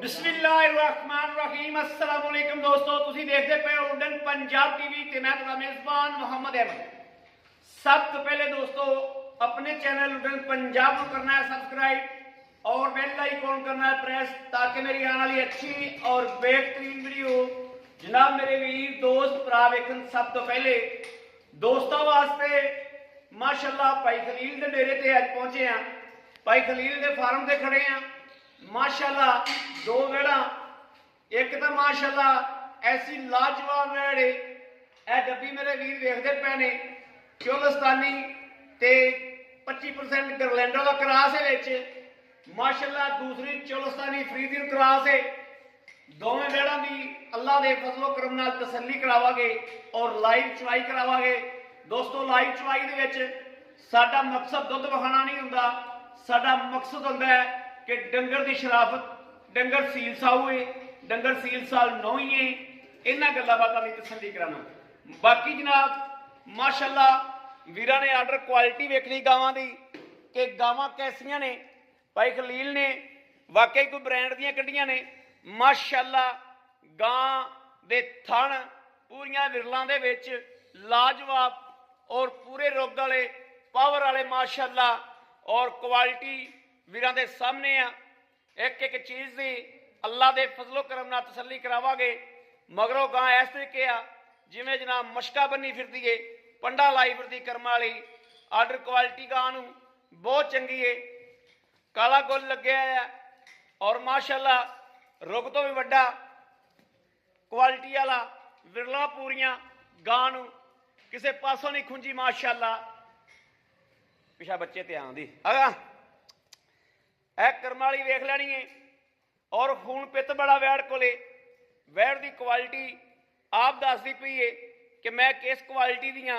बिस्मिल्लाहिर्रहमानिर्रहीम अस्सलाम वालेकुम दोस्तों, तुसी देखते पे उड़न पंजाब टीवी ते मैं तुम्हारा मेजबान मोहम्मद अहमद। सब तो पहले दोस्तों अपने चैनल उड़न पंजाब को करना है सब्सक्राइब और बेल आइकॉन करना है प्रेस, ताकि मेरी आने वाली अच्छी और बेहतरीन वीडियो जनाब मेरे वीर दोस्त भरा वेखन। सब तो पहले दोस्तों वास्ते माशाअल्लाह भाई खलील के डेरे ते अज पहुंचे हैं। भाई खलील के फार्म से खड़े हैं। माशाअल्लाह दो वेड़ा, एक तो माशाअल्लाह ऐसी लाजवाब वेड़े ए डब्बी मेरे वीर देखते पे ने चोलस्तानी ते 25% गरलैंडो का क्रॉस है। माशाअल्लाह दूसरी चोलस्तानी फ्रीजियन क्रॉस है। दोवें वेड़ा की अल्लाह के फजलो करम नाल तसल्ली करावांगे और लाइव चवाई करावांगे। दोस्तों लाइव चवाई दे विच साडा मकसद दुध वखाना नहीं हुंदा, साडा मकसद हुंदा है कि डंगर की शराफत, डंगर सील साऊ है, डंगर सील साल नौ ही है, इन्होंने गल्लां बातां की तसल्ली कराना। बाकी जनाब माशाअल्लाह वीरां ने आर्डर क्वालिटी वेखनी गावां दी कि गावां कैसियां ने। भाई खलील ने वाकई कोई ब्रांड दियां कड्डियां ने। माशाअल्लाह गां दे थण पूरियां विरलां दे विच लाजवाब और पूरे रुग वाले पावर वाले माशाअल्लाह और क्वालिटी वीरां दे सामने आ। एक एक चीज़ की अल्लाह के फजलो करम नाल तसल्ली करावांगे। मगरों गां इस तरीके आ जिवें जनाब मशका बनी फिरदी है, पंडा लाई फिरदी कर्म वाली। आर्डर क्वालिटी गां नूं बहुत चंगी है, काला गुल लग्या है और माशाअल्लाह रुग तो भी वड्डा क्वालिटी वाला विरला पूरियां गां नूं किसी पासों नहीं खुंजी। माशाअल्लाह पिछा बच्चे ते आंदी अगा ए कर्म वाली वेख लैनी है और खून पित बड़ा वैड़ कोले। वैड़ की क्वालिटी आप दसदी पई है कि मैं किस क्वालिटी दियां।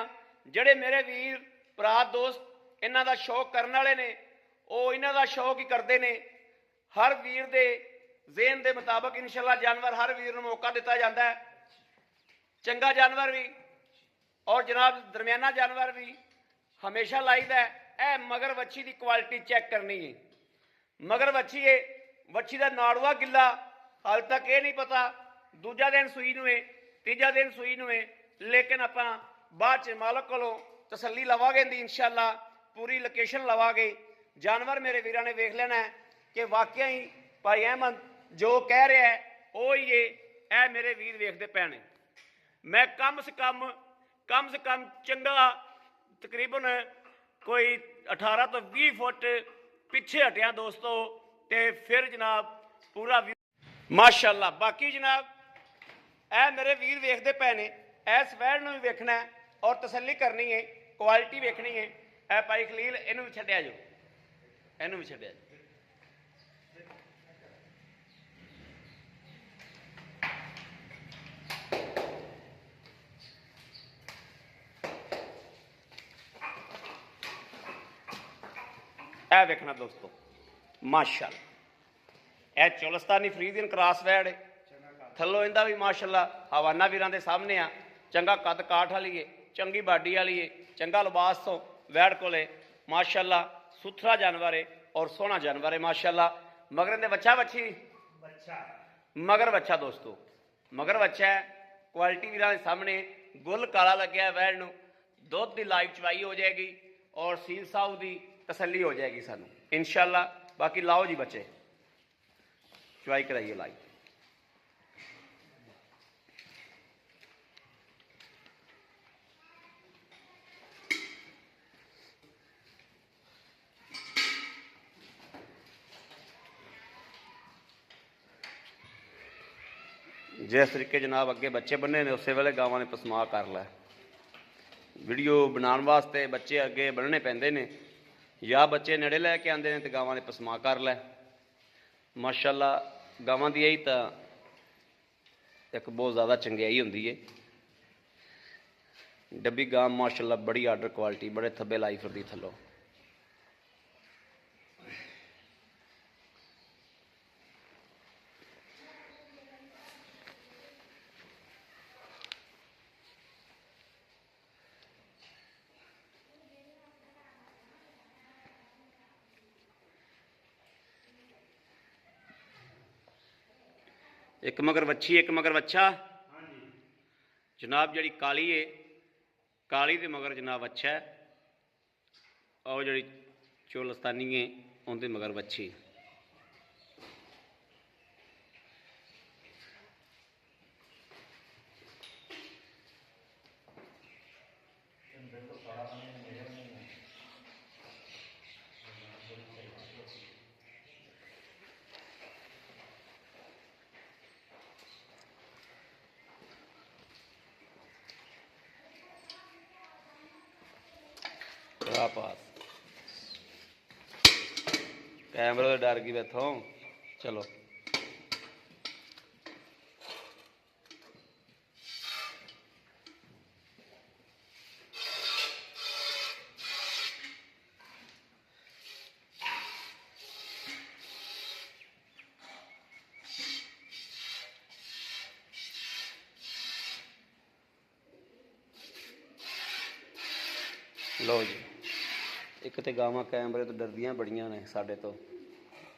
जड़े मेरे वीर भरा दोस्त इन्हां दा शौक करने वाले ने वो इन्हां दा शौक ही करते हैं। हर वीर दे ज़हन के मुताबिक इंशाअल्लाह जानवर हर वीर नूं मौका दिता जाता है। चंगा जानवर भी और जनाब दरमियाना जानवर भी हमेशा लाइदा है। ए मगर वच्छी की क्वालिटी चैक करनी है। मगर वच्छी है, वच्छी का नाड़ुआ गिला हाल तक ये नहीं पता दूजा दिन सूई नूं है, तीजा दिन सूई नूं है, लेकिन आपां बाद च मालक कोलों तसल्ली लवांगे दी इंशाअल्लाह पूरी लोकेशन लवांगे। जानवर मेरे वीरां ने वेख लेना है कि वाकई ही भाई अहमद जो कह रहा है वो ही है। ए मेरे वीर वेखते पे ने। मैं कम से कम चंगा तकरीबन कोई 18 तो 20 फुट पिछे हटिया दोस्तों, ते फिर जनाब पूरा माशाअल्लाह। बाकी जनाब ए मेरे वीर वेखते पे ने। इस वैड़ नूं भी वेखना है और तसल्ली करनी है, क्वालिटी वेखनी है। ए भाई खलील इनू भी छड्डिया जो, इनू भी छड्डिया जो। ए वेखना दोस्तों माशाअल्लाह ए चोलस्तानी फ्रीजियन क्रॉस वैड़ है। थल्लों इंदा भी माशाअल्लाह हवाना वीरां दे सामने आ। चंगा कद काठ वाली है, चंगी बाडी वाली है, चंगा लिबास तो वैड़ कोले माशाअल्लाह सुथरा जानवर है और सोहना जानवर है माशाअल्लाह। मगर इहदे बच्चा बच्ची मगर बच्चा दोस्तों मगर बच्चा है। क्वालिटी वीरां दे सामने गुल काला लग्या वैड़ नूं। दुध की लाइव चवाई हो जाएगी और सील साऊ की तसल्ली हो जाएगी सानू इंशाअल्लाह। बाकी लाओ जी बच्चे चवाई कराइए लाइव। जिस तरीके जनाब अगे बच्चे बने ने उस वेले गावां ने पसमा कर लै। वीडियो बनाने वास्ते बच्चे अगे बनने पैंदे ने या बच्चे नेड़े लैके आते हैं तो गावां ने पसमा कर लै। माशाअल्लाह गावां दी यही तो एक बहुत ज़्यादा चंगियाई होंदी है। डब्बी गां माशाअल्लाह बड़ी आर्डर क्वालिटी, बड़े थब्बे लाई फिरदी थल्लों। एक मगर वच्छी एक मगर वच्छा जनाब। जी काली है काली दे मगर जनाब अच्छा है और जी चोलस्तानी है उनके मगर वच्छी। पास कैमरे तो डर गई बैठो। चलो लो जी। एक तो गावां कैमरे तो डरदियां बड़ियां ने साडे तो।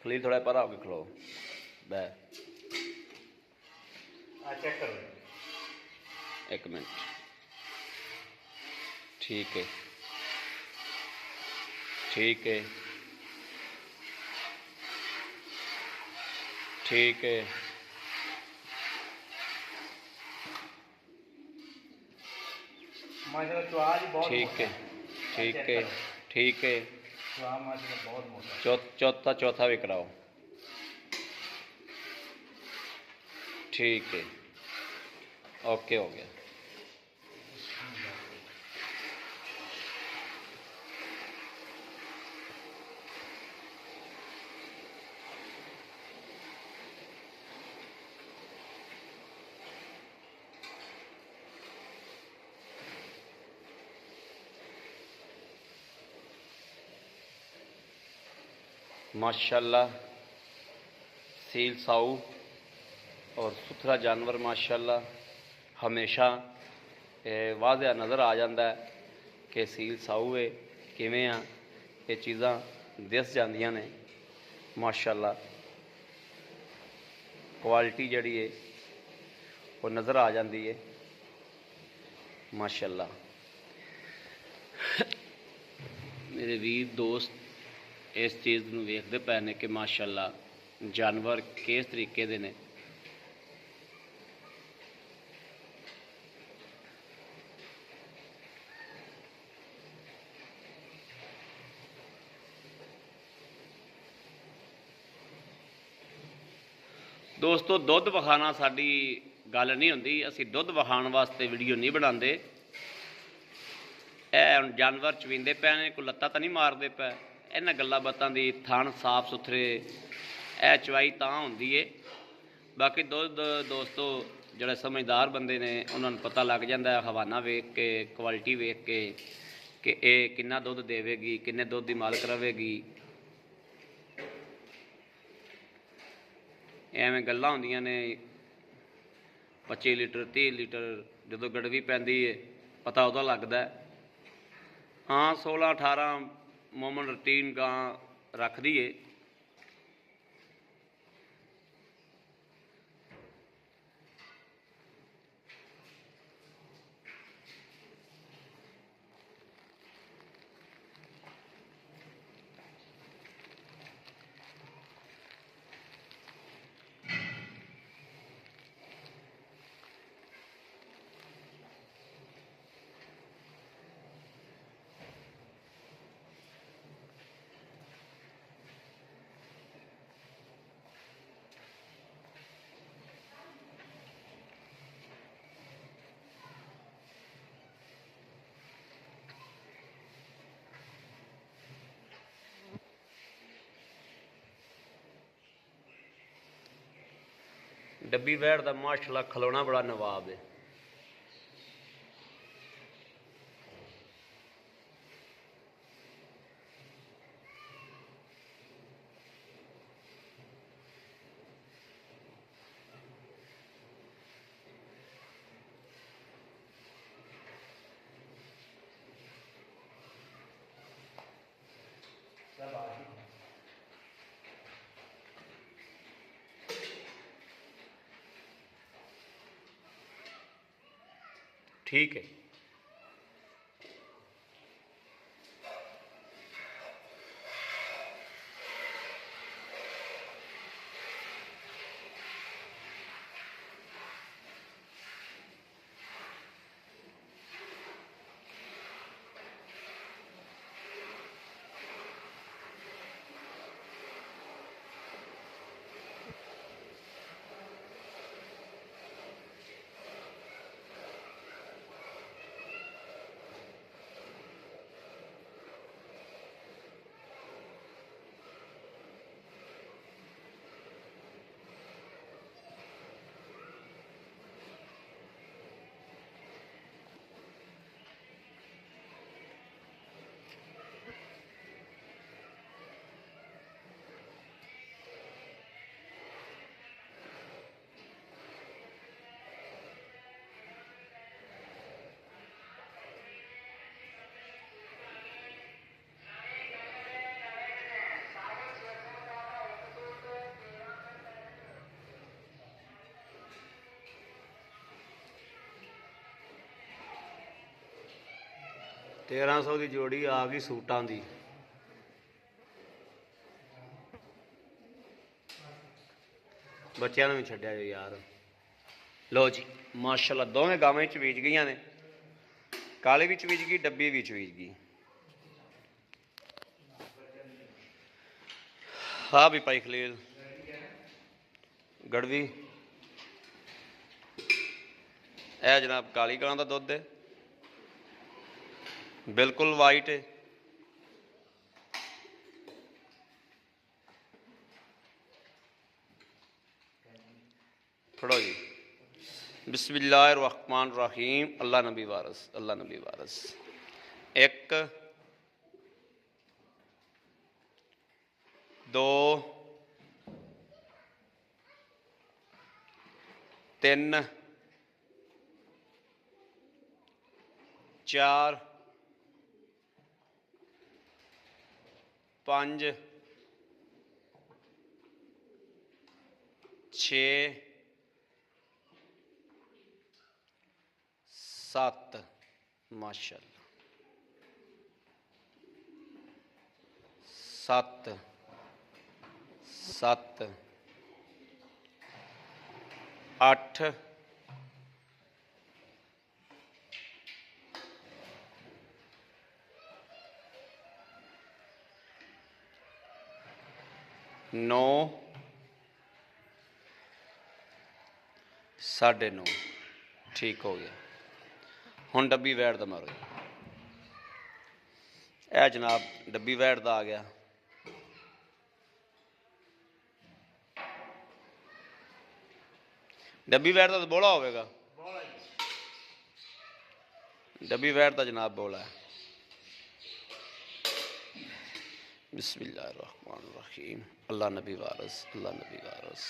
खलील थोड़ा परा होके खलो बै चेक करो एक मिनट। ठीक है ठीक है ठीक है। ठीक है ठीक है ठीक है। चौथा चौथा भी कराओ। ठीक है ओके हो गया। माशाल्लाह सील साऊ और सुथरा जानवर माशाल्लाह हमेशा वाज़ह नज़र आ जाता है कि सील साऊ है किवें आ। ये चीज़ां दिस जांदियां ने माशाल्लाह। क्वालिटी जिहड़ी है वो नज़र आ जाती है माशाल्लाह। मेरे वीर दोस्त इस चीज़ नूं वेखदे पए ने कि माशाल्लाह जानवर किस तरीके दे ने। दोस्तों दुध विखाना साडी गल नहीं हुंदी। असीं दुध विखाण वास्ते वीडियो नहीं बनाते। जानवर चवींदे पे ने कोई लत्ता तो नहीं मारते पे। इन्हां गल्लां बातां दी थण साफ सुथरे चवाई तां हुंदी है। बाकी दुध दोस्तों जिहड़े समझदार बंदे ने उन्होंने पता लग जाता है हवाना वेख के क्वालिटी वेख के कि ये कितना दुध देवेगी किन्ने दुध की मालक रहेगी। एवें गल्लां हुंदियां ने 25 लीटर 30 लीटर जो गड़वी पैंदी है पता उदा लगता है। हाँ 16-18 मोमन रूटीन गां रखदी है। डब्बी वैड़ का माशाल्लाह खलोना बड़ा नवाब है। ठीक है। तेरह सौ की जोड़ी आ गई सूटां दी। बच्चों भी छड्या जो यार। लो जी माशाल्लाह दोवें गावें बीज गई ने, काली भी बीज गई, डब्बी भी बीज गई। हाँ भी भाई खलील गड़वी है जनाब, काली गां का दुध है, बिल्कुल वाइट है। फड़ो जी। बिस्मिल्लाहिर्रहमानिर्रहीम। अल्लाह नबी वारस, अल्लाह नबी वारस। एक दो तीन चार पांच छे सत्त माशाअल्लाह, सत्त सत्त अठ नौ साढ़े नौ। ठीक हो गया। हुण डब्बी वैट दा मारो। यह जनाब डब्बी वैट दा आ गया। डब्बी वैट दा तो बोला होगा, डब्बी वैट दा जनाब बोला है। बिस्मिल्लाहिर्रहमानिर्रहीम। अल्लाह नबी वारस, अल्लाह नबी वारस।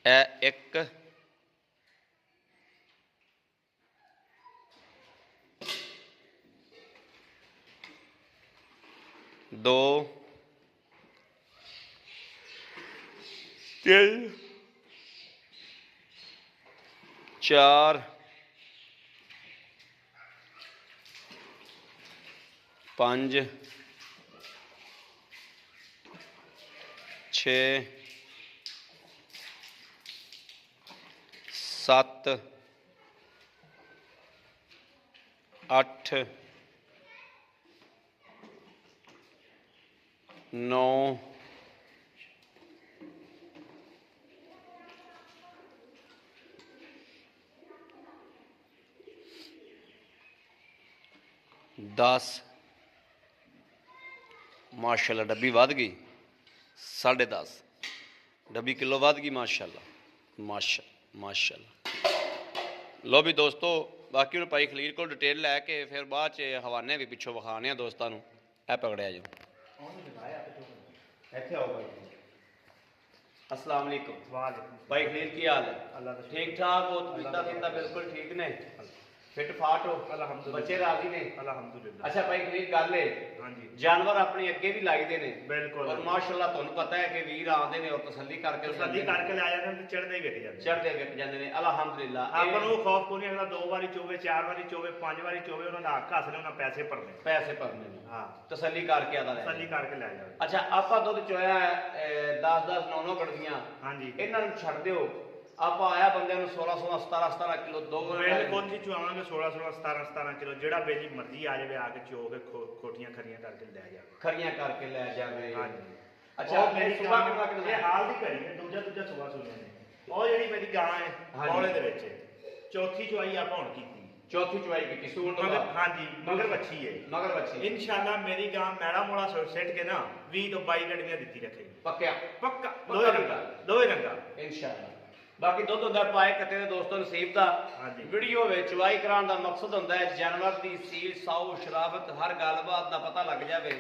ए एक दो तीन चार पांच छे सत्त अठ नौ दस माशाल्लाह डब्बी वध गई। 10.5 डब्बी किलो वध गई माशाल्लाह माशाल्लाह। लो भी दोस्तों बाकी हूँ भाई खलील को डिटेल लैके फिर बाद हवाने भी पिछों विखाने दोस्तों। है पकड़िया जो। अस्सलाम वालेकुम भाई खलील की हाल है? ठीक ठाक हो? पीता पीता बिल्कुल ठीक ने? ਫਿੱਟ ਫਾਟ ਹੋ, ਅਲਹਮਦੁਲਿਲਾ, ਬੱਚੇ ਰਾਜ਼ੀ ਨੇ, ਅਲਹਮਦੁਲਿਲਾ। ਅੱਛਾ ਭਾਈ ਕਲੀਅਰ ਗੱਲ ਏ, ਹਾਂਜੀ ਜਾਨਵਰ ਆਪਣੇ ਅੱਗੇ ਵੀ ਲਾਈਦੇ ਨੇ ਬਿਲਕੁਲ, ਔਰ ਮਾਸ਼ਾਅੱਲਾ ਤੁਹਾਨੂੰ ਪਤਾ ਹੈ ਕਿ ਵੀਰ ਆਉਂਦੇ ਨੇ ਔਰ ਤਸੱਲੀ ਕਰਕੇ ਤਸੱਲੀ ਕਰਕੇ ਲੈ ਜਾਂਦੇ ਨੇ, ਚੜਦੇ ਵਿਕ ਜਾਂਦੇ, ਚੜਦੇ ਵਿਕ ਜਾਂਦੇ ਨੇ ਅਲਹਮਦੁਲਿਲਾ। ਆਪਾਂ ਨੂੰ ਖੌਫ ਕੋਈ ਨਹੀਂ, ਅਗਲਾ 2 ਵਾਰੀ ਚੋਵੇ, 4 ਵਾਰੀ ਚੋਵੇ, 5 ਵਾਰੀ ਚੋਵੇ, ਉਹਨਾਂ ਦਾ ਹੱਕ ਹਾਸਲ, ਉਹਨਾਂ ਪੈਸੇ ਭਰਨੇ, ਪੈਸੇ ਭਰਨੇ ਨੇ, ਹਾਂ ਤਸੱਲੀ ਕਰਕੇ ਆਦਾ ਲੈ। ਤਸੱਲੀ ਕਰਕੇ ਲੈ ਜਾਵੇ। ਅੱਛਾ ਆਪਾਂ ਦੁੱਧ ਚੋਇਆ 10-10 9-9 ਗੜਦੀਆਂ, ਹਾਂਜੀ ਇਹਨਾਂ ਨੂੰ ਛੱਡ ਦਿਓ, ਆਪਾਂ ਆਇਆ ਬੰਦਿਆਂ ਨੂੰ 16-16 17-17 ਕਿਲੋ ਦੋ ਬਿਲਕੁਲ ਜੀ ਚੁਆਵਾਂਗੇ, 16-16 17-17 ਕਿਲੋ, ਜਿਹੜਾ ਬੇਲੀ ਮਰਜ਼ੀ ਆ ਜਾਵੇ, ਆ ਕੇ ਚੋ ਕੇ ਖੋਟੀਆਂ ਖਰੀਆਂ ਕਰਕੇ ਲੈ ਜਾਵੇ, ਖਰੀਆਂ ਕਰਕੇ ਲੈ ਜਾਵੇ। ਹਾਂਜੀ। ਅੱਛਾ ਮੇਰੀ ਸੁਬਾ ਗਾਂ ਕਿੰਨਾ ਇਹ ਹਾਲ ਦੀ ਘੜੀ ਹੈ, ਦੂਜਾ ਸੁਬਾ ਸੁਣਿਆ ਨੇ, ਉਹ ਜਿਹੜੀ ਮੇਰੀ ਗਾਂ ਹੈ ਬੌਲੇ ਦੇ ਵਿੱਚ, ਚੌਥੀ ਚੁਆਈ ਆਪਾਂ ਹੁਣ ਕੀਤੀ, ਚੌਥੀ ਚੁਆਈ ਕੀਤੀ ਸੂਣ ਤੋਂ ਮਗਰ, ਬਾਅਦ। ਹਾਂਜੀ ਮਗਰ ਵੱਛੀ ਹੈ, ਮਗਰ ਬੱਚੀ ਇਨਸ਼ਾਅੱਲਾ ਮੇਰੀ ਗਾਂ ਮੈੜਾ ਮੋੜਾ ਸਿੱਟ ਕੇ ਨਾ 20 ਤੋਂ 22 ਗੜੀਆਂ ਦਿੱਤੀ ਰੱਖੇਗੀ, ਪੱਕਿਆ ਪੱਕਾ, ਪੱਕਾ ਦੋਵੇਂ ਰੰਗਾ ਇਨਸ਼ਾਅੱਲਾ। ਬਾਕੀ ਦੁੱਧ ਦਾ ਪਾਏ ਕੱਤੇ ਦੇ ਦੋਸਤੋ ਨਸੀਬ ਦਾ। ਹਾਂਜੀ। ਵੀਡੀਓ ਵਿੱਚ ਚੁਆਈ ਕਰਾਉਣ ਦਾ ਮਕਸਦ ਹੁੰਦਾ ਹੈ ਜਾਨਵਰ ਦੀ ਸੀਲ ਸਾਊ ਸ਼ਰਾਫਤ ਹਰ ਗੱਲਬਾਤ ਦਾ ਪਤਾ ਲੱਗ ਜਾਵੇ,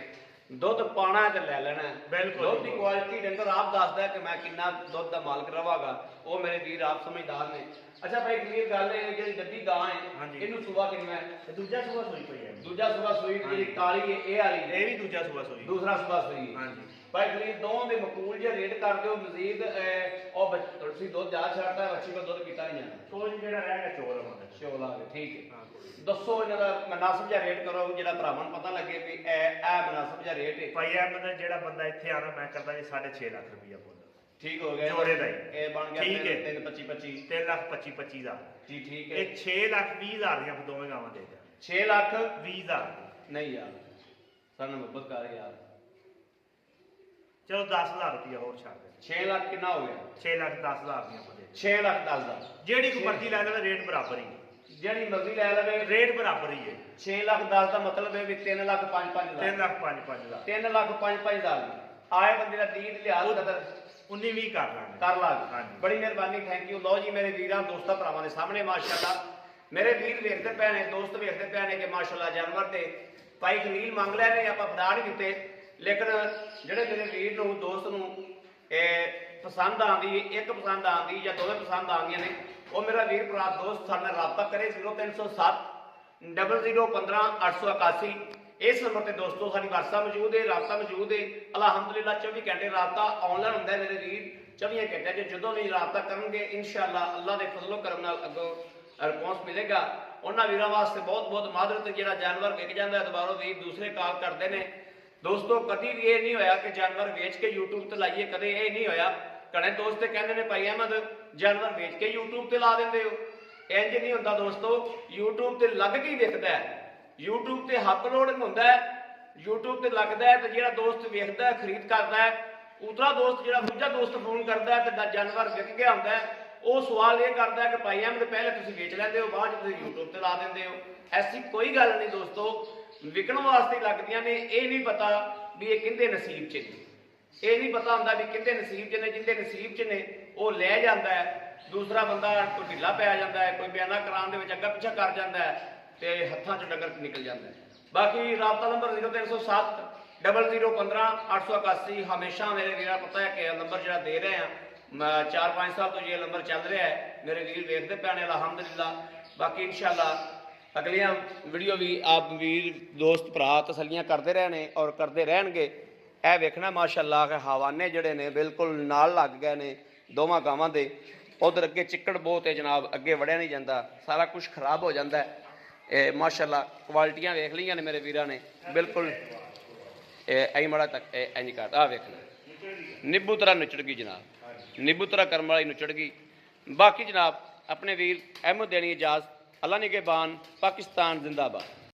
ਦੁੱਧ ਪਾਣਾ ਤੇ ਲੈ ਲੈਣਾ। ਬਿਲਕੁਲ ਦੁੱਧ ਦੀ ਕੁਆਲਿਟੀ ਡੰਗਰ ਆਪ ਦੱਸਦਾ ਹੈ ਕਿ ਮੈਂ ਕਿੰਨਾ ਦੁੱਧ ਦਾ ਮਾਲਕ ਰਵਾਂਗਾ, ਉਹ ਮੇਰੇ ਵੀਰ ਆਪ ਸਮਝਦਾਰ ਨੇ। ਅੱਛਾ ਭਾਈ ਕਲੀਅਰ ਗੱਲ ਹੈ, ਜਿਹੜੀ ਗੱਡੀ ਗਾਂ ਹੈ ਹਾਂਜੀ। ਇਹਨੂੰ ਸੂਆ ਕਿੰਨਾ ਹੈ? ਤੇ ਦੂਜਾ ਸੁਬਾ ਸੋਈ ਪਈ ਹੈ, ਦੂਜਾ ਸੂਆ ਸੂਈ, ਜਿਹੜੀ ਕਾਲੀ ਹੈ ਇਹ ਵਾਲੀ, ਇਹ ਵੀ ਦੂਜਾ ਸੁਬਾ ਸੋਈ, ਦੂਸਰਾ ਸੂਆ ਸੂਈ। ਹਾਂਜੀ ਭਾਈ ਕਲੀਅਰ ਦੋਵਾਂ ਦੇ ਮਕੂਲ ਜੇ ਰੇਟ ਕਰ ਦਿਓ ਮਜ਼ੀਦ। ਉਹ ਤੁਸੀਂ ਦੁੱਧ ਜ਼ਿਆਦਾ ਛੱਡਦਾ, ਬੱਚੀ ਕੋਲ ਦੁੱਧ ਪੀਤਾ ਨਹੀਂ ਜਾਣਾ, ਕੋਈ ਜਿਹੜਾ ਰਹਿ ਗਿਆ ਚੋਰ ਹੋਣਾ, ਚੋਲਾ ਠੀਕ ਹੈ। ਹਾਂ ਦੱਸੋ ਇਹਨਾਂ ਦਾ ਮਨਾਸਬ ਜਿਹਾ ਰੇਟ ਕਰੋ, ਜਿਹੜਾ ਭਰਾਵਾਂ ਨੂੰ ਪਤਾ ਲੱਗੇ ਵੀ ਇਹ ਮਨਾਸਬ ਜਿਹਾ ਰੇਟ ਹੈ। ਭਾਈ ਇਹ ਮਤਲਬ ਜਿਹੜਾ ਬੰਦਾ ਇੱਥੇ ਆਣਾ, ਮੈਂ ਕਰਦਾ ਜੀ 6.5 ਲੱਖ ਰੁਪਈਆ ਬੋਲ, ਠੀਕ ਹੋ ਗਿਆ ਜੋੜੇ ਦਾ ਹੀ। ਇਹ ਬਣ ਗਿਆ ਠੀਕ ਹੈ। 3-25-25 3 ਲੱਖ 25 ਦਾ ਜੀ ਠੀਕ ਹੈ। ਇਹ 6 ਲੱਖ 20 ਹਜ਼ਾਰ ਦੀਆਂ ਦੋਵੇਂ ਗਾਵਾਂ ਦੇ ਦਿਆ, 6 ਲੱਖ 20 ਹਜ਼ਾਰ ਦੀ। ਨਹੀਂ ਯਾਰ, ਸਾਨੂੰ ਮੁਹੱਬਤ ਕਰ ਯਾਰ, ਚਲੋ 10,000 ਰੁਪਈਆ ਹੋਰ ਛੱਡ ਦੇ, 6 ਲੱਖ ਕਿੰਨਾ ਹੋ ਗਿਆ? 6 ਲੱਖ 10 ਹਜ਼ਾਰ ਦੀਆਂ ਆਪਾਂ ਦੇ ਦਿਆ। 6 ਲੱਖ 10 ਦਾ ਜਿਹੜੀ ਕੋਈ ਮਰਜ਼ੀ ਲੈ ਲਵੇ ਰੇਟ ਬਰਾਬਰ ਹੀ, ਜਿਹੜੀ ਮਰਜ਼ੀ ਲੈ ਲਵੇ ਰੇਟ ਬਰਾਬਰ ਹੀ ਹੈ। 6 ਲੱਖ 10 ਦਾ ਮਤਲਬ ਹੈ ਵੀ 3 ਲੱਖ 5-5 ਦਾ, 3 ਲੱਖ 5 ਦਾ 3 ਲੱਖ 5-5 ਦਾ ਆਏ ਬੰਦੇ ਦਾ ਦੀਦ ਲਿਹਾਜ਼ ਕਦਰ 19-20 ਕਰ ਲਾਂਗੇ, ਕਰ ਲਾਂਗੇ। ਹਾਂਜੀ। ਬੜੀ ਮਿਹਰਬਾਨੀ, ਥੈਂਕ ਯੂ। ਲਓ ਜੀ ਮੇਰੇ ਵੀਰਾਂ ਦੋਸਤਾਂ ਭਰਾਵਾਂ ਦੇ ਸਾਹਮਣੇ ਮਾਸ਼ਾਅੱਲਾ ਮੇਰੇ ਵੀਰ ਵੇਖਦੇ ਪਏ ਨੇ, ਦੋਸਤ ਵੇਖਦੇ ਪਏ ਨੇ ਕਿ ਮਾਸ਼ਾਅੱਲਾ ਜਾਨਵਰ ਤੇ ਭਾਈ ਖਲੀਲ ਮੰਗ ਲਿਆ ਨੇ, ਆਪਾਂ ਫੜਾ ਨਹੀਂ ਦਿੱਤੇ, ਲੇਕਿਨ ਜਿਹੜੇ ਮੇਰੇ ਵੀਰ ਨੂੰ ਦੋਸਤ ਨੂੰ ਪਸੰਦ ਆਉਂਦੀ, ਇੱਕ ਪਸੰਦ ਆਉਂਦੀ ਜਾਂ ਦੋਵੇਂ ਪਸੰਦ ਆਉਂਦੀਆਂ ਨੇ, ਉਹ ਮੇਰਾ ਵੀਰ ਭਰਾ ਦੋਸਤ ਸਾਡੇ ਨਾਲ ਰਾਬਤਾ ਕਰੇ 0307 0015 881। ਇਸ ਨੰਬਰ ਤੇ ਦੋਸਤੋ ਸਾਡੀ WhatsApp ਮੌਜੂਦ ਹੈ, ਰਾਬਤਾ ਮੌਜੂਦ ਹੈ ਅਲਹਮਦੁਲਿਲਾ। 24 ਘੰਟੇ ਰਾਬਤਾ ਆਨਲਾਈਨ ਹੁੰਦਾ ਹੈ ਮੇਰੇ ਵੀਰ, 24 ਘੰਟੇ ਚ ਜਦੋਂ ਵੀ ਰਾਬਤਾ ਕਰਨਗੇ ਇਨਸ਼ਾਅੱਲਾ ਅੱਲਾਹ ਦੇ ਫਜ਼ਲੋ ਕਰਮ ਨਾਲ ਅੱਗੋਂ ਰਿਸਪੌਂਸ ਮਿਲੇਗਾ। ਉਹਨਾਂ ਵੀਰਾਂ ਵਾਸਤੇ ਬਹੁਤ ਬਹੁਤ ਮਾਦਰਤ, ਜਿਹੜਾ ਜਾਨਵਰ ਵਿਕ ਜਾਂਦਾ ਦੁਬਾਰਾ ਵੀਰ ਦੂਸਰੇ ਕਾਲ ਕਰਦੇ ਨੇ। ਦੋਸਤੋ ਕਦੀ ਵੀ ਇਹ ਨਹੀਂ ਹੋਇਆ ਕਿ ਜਾਨਵਰ ਵੇਚ ਕੇ YouTube ਤੇ ਲਾਈਏ, ਕਦੇ ਇਹ ਨਹੀਂ ਹੋਇਆ। ਘਣੇ ਦੋਸਤ ਕਹਿੰਦੇ ਨੇ ਭਾਈ ਅਹਿਮਦ ਜਾਨਵਰ ਵੇਚ ਕੇ YouTube ਤੇ ਲਾ ਦਿੰਦੇ ਹੋ, ਇੰਜ ਨਹੀਂ ਹੁੰਦਾ ਦੋਸਤੋ। YouTube ਤੇ ਲੱਗ ਕੇ ਹੀ ਵਿਕਦਾ ਹੈ, YouTube ਤੇ ਅਪਲੋਡਿੰਗ ਹੁੰਦਾ ਹੈ, YouTube ਤੇ ਲੱਗਦਾ ਹੈ ਤੇ ਜਿਹੜਾ ਦੋਸਤ ਵੇਖਦਾ ਹੈ ਖਰੀਦ ਕਰਦਾ ਹੈ, ਉਤਰਾ ਦੋਸਤ ਜਿਹੜਾ ਦੂਜਾ ਦੋਸਤ ਫੋਨ ਕਰਦਾ ਹੈ ਤੇ ਜਾਨਵਰ ਵਿਕ ਗਿਆ ਹੁੰਦਾ ਹੈ, ਉਹ ਸਵਾਲ ਇਹ ਕਰਦਾ ਹੈ ਕਿ ਭਾਈ ਅਹਿਮਦ ਪਹਿਲੇ ਤੁਸੀਂ ਵੇਚ ਲੈਂਦੇ ਹੋ, ਬਾਅਦ ਤੁਸੀਂ YouTube ਤੇ ਲਾ ਦਿੰਦੇ ਹੋ। ਐਸੀ ਕੋਈ ਗੱਲ ਨਹੀਂ ਦੋਸਤੋ, ਵਿਕਣ ਵਾਸਤੇ ਲੱਗਦੀਆਂ ਨੇ। ਇਹ ਨਹੀਂ ਪਤਾ ਵੀ ਇਹ ਕਿੰਦੇ ਨਸੀਬ 'ਚ ਨੇ, ਇਹ ਨਹੀਂ ਪਤਾ ਹੁੰਦਾ ਵੀ ਕਿੰਦੇ ਨਸੀਬ 'ਚ ਨੇ, ਜਿੰਦੇ ਨਸੀਬ 'ਚ ਨੇ ਉਹ ਲੈ ਜਾਂਦਾ ਹੈ, ਦੂਸਰਾ ਬੰਦਾ ਕੋਈ ਢਿੱਲਾ ਪੈ ਜਾਂਦਾ ਹੈ, ਕੋਈ ਬਿਆਨਾ ਕਰਾਉਣ ਦੇ ਵਿੱਚ ਅੱਗਾ ਪਿੱਛਾ ਕਰ ਜਾਂਦਾ ਹੈ ਤੇ ਹੱਥਾਂ 'ਚ ਡੰਗਰ ਨਿਕਲ ਜਾਂਦਾ ਹੈ। ਬਾਕੀ ਰਾਬਤਾ ਨੰਬਰ 0307 0015 881। ਹਮੇਸ਼ਾ ਮੇਰੇ ਵੀਰਾਂ ਪਤਾ ਹੈ ਕਿ ਨੰਬਰ ਜਿਹੜਾ ਦੇ ਰਹੇ ਆ 4-5 ਸਾਲ ਤੋਂ ਇਹ ਨੰਬਰ ਚੱਲ ਰਿਹਾ ਹੈ, ਮੇਰੇ ਵੀਰ ਵੇਖਦੇ ਪਏ ਨੇ ਅਲਹਮਦੁਲਿਲਾ। ਬਾਕੀ ਇਨਸ਼ਾਅੱਲਾ ਅਗਲੀਆਂ ਵੀਡੀਓ ਵੀ ਆਪ ਵੀਰ ਦੋਸਤ ਭਰਾ ਤਸੱਲੀਆਂ ਕਰਦੇ ਰਹੇ ਨੇ ਔਰ ਕਰਦੇ ਰਹਿਣਗੇ। ਇਹ ਵੇਖਣਾ ਮਾਸ਼ਾਅੱਲਾ ਕਿ ਹਵਾਨੇ ਜਿਹੜੇ ਨੇ ਬਿਲਕੁਲ ਨਾਲ ਲੱਗ ਗਏ ਨੇ ਦੋਵਾਂ ਗਾਵਾਂ ਦੇ। ਉਧਰ ਅੱਗੇ ਚਿੱਕੜ ਬਹੁਤ ਹੈ ਜਨਾਬ, ਅੱਗੇ ਵੜਿਆ ਨਹੀਂ ਜਾਂਦਾ, ਸਾਰਾ ਕੁਝ ਖਰਾਬ ਹੋ ਜਾਂਦਾ ਹੈ। ਇਹ ਮਾਸ਼ਾਅੱਲਾ ਕੁਆਲਿਟੀਆਂ ਵੇਖ ਲਈਆਂ ਨੇ ਮੇਰੇ ਵੀਰਾਂ ਨੇ, ਬਿਲਕੁਲ ਐ ਮੜਾ ਤੱਕ ਇੰਜ ਕਰ ਆ ਵੇਖਣਾ ਨਿੱਬੂ ਤਰ੍ਹਾਂ ਨੁਚੜ ਗਈ ਜਨਾਬ, ਨਿੱਬੂ ਤਰ੍ਹਾਂ ਕਰਮ ਵਾਲੀ ਨੁਚੜ ਗਈ। ਬਾਕੀ ਜਨਾਬ ਆਪਣੇ ਵੀਰ ਅਹਿਮਦ ਦੇਣੀ ਇਜਾਜ਼ਤ। ਅੱਲਾ ਨਿਗਹਿਬਾਨ, ਪਾਕਿਸਤਾਨ ਜ਼ਿੰਦਾਬਾਦ।